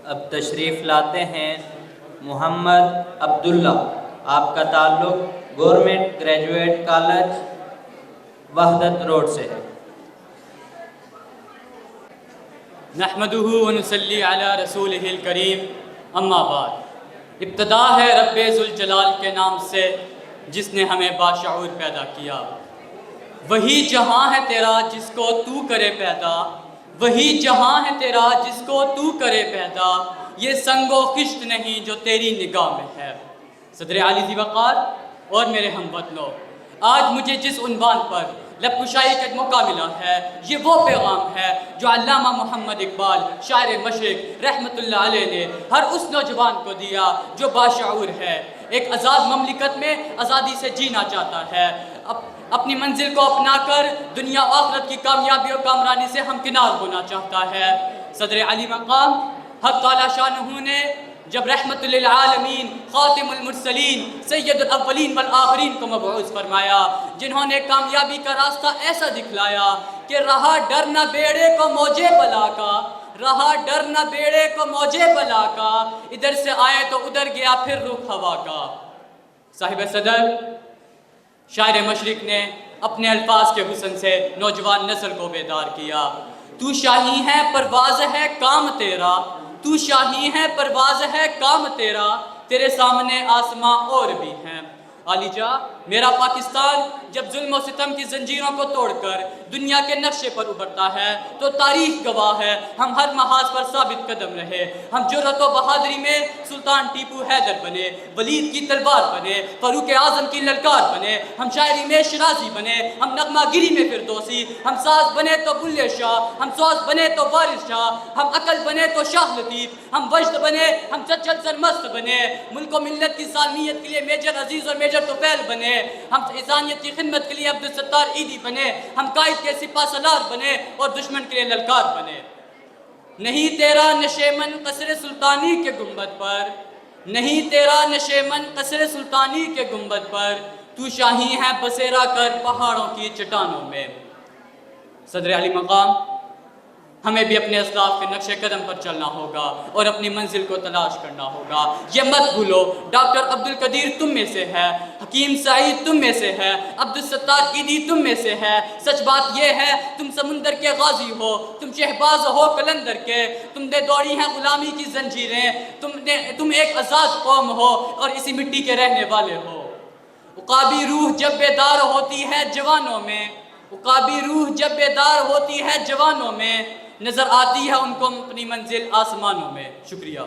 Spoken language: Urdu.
اب تشریف لاتے ہیں محمد عبداللہ. آپ کا تعلق گورنمنٹ گریجویٹ کالج وحدت روڈ سے ہے. نحمدہ ونصلی علی رسولہ الکریم. اما بعد. ابتدا ہے رب ذوالجلال کے نام سے جس نے ہمیں باشعور پیدا کیا. وہی جہاں ہے تیرا جس کو تو کرے پیدا، وہی جہاں ہے تیرا جس کو تو کرے پیدا، یہ سنگ و خشت نہیں جو تیری نگاہ میں ہے. صدر عالی ذی وقار اور میرے ہم وطنوں، آج مجھے جس عنوان پر لب کشائی کا موقع ملا ہے، یہ وہ پیغام ہے جو علامہ محمد اقبال شاعر مشرق رحمت اللہ علیہ نے ہر اس نوجوان کو دیا جو باشعور ہے، ایک آزاد مملکت میں آزادی سے جینا چاہتا ہے، اپنی منزل کو اپنا کر دنیا و آخرت کی کامیابی و کامرانی سے ہمکنار ہونا چاہتا ہے. صدر علی مقام حق تعالی شانہ نے جب رحمت للعالمین خاتم المرسلین سید الاولین والآخرین کو مبعوث فرمایا، جنہوں نے کامیابی کا راستہ ایسا دکھلایا کہ رہا ڈر نہ بیڑے کو موجے بلا کا، رہا ڈر نہ بیڑے کو موجے بلا کا، ادھر سے آئے تو ادھر گیا پھر رخ ہوا کا. صاحب صدر شاعر مشرق نے اپنے الفاظ کے حسن سے نوجوان نسل کو بیدار کیا. تو شاہی ہے پرواز ہے کام تیرا، تو شاہی ہے پرواز ہے کام تیرا، تیرے سامنے آسماں اور بھی ہیں. عالی جا میرا پاکستان جب ظلم و ستم کی زنجیروں کو توڑ کر دنیا کے نقشے پر ابھرتا ہے تو تاریخ گواہ ہے ہم ہر محاذ پر ثابت قدم رہے. ہم جرأت و بہادری میں سلطان ٹیپو حیدر بنے، ولید کی تلوار بنے، فاروق اعظم کی للکار بنے، ہم شاعری میں شرازی بنے، ہم نغمہ گیری میں فردوسی، ہم ساز بنے تو بلے شاہ، ہم ساز بنے تو وارث شاہ، ہم عقل بنے تو شاہ لطیف، ہم وجد بنے، ہم چچل سرمست بنے، ملک و ملت کی سالمیت کے لیے میجر عزیز اور میجر توفیل بنے، ہم انسانیت کی خدمت کے لیے عبدالستار عیدی بنے، ہم قائد کے سپاہ سالار بنے اور دشمن کے لیے للکار بنے. نہیں تیرا نشیمن قصر سلطانی کے گنبد پر، نہیں تیرا نشیمن قصر سلطانی کے گنبد پر، تو شاہی ہے بسیرا کر پہاڑوں کی چٹانوں میں. صدر علی مقام ہمیں بھی اپنے اسلاف کے نقش قدم پر چلنا ہوگا اور اپنی منزل کو تلاش کرنا ہوگا. یہ مت بھولو ڈاکٹر عبدالقدیر تم میں سے ہے، حکیم سعید تم میں سے ہے، عبدالستار عیدی تم میں سے ہے. سچ بات یہ ہے تم سمندر کے غازی ہو، تم شہباز ہو قلندر کے، تم نے دوڑی ہیں غلامی کی زنجیریں، تم ایک آزاد قوم ہو اور اسی مٹی کے رہنے والے ہو. عقابی روح جب بیدار ہوتی ہے جوانوں میں، عقابی روح جب بیدار ہوتی ہے جوانوں میں، نظر آتی ہے ان کو اپنی منزل آسمانوں میں. شکریہ.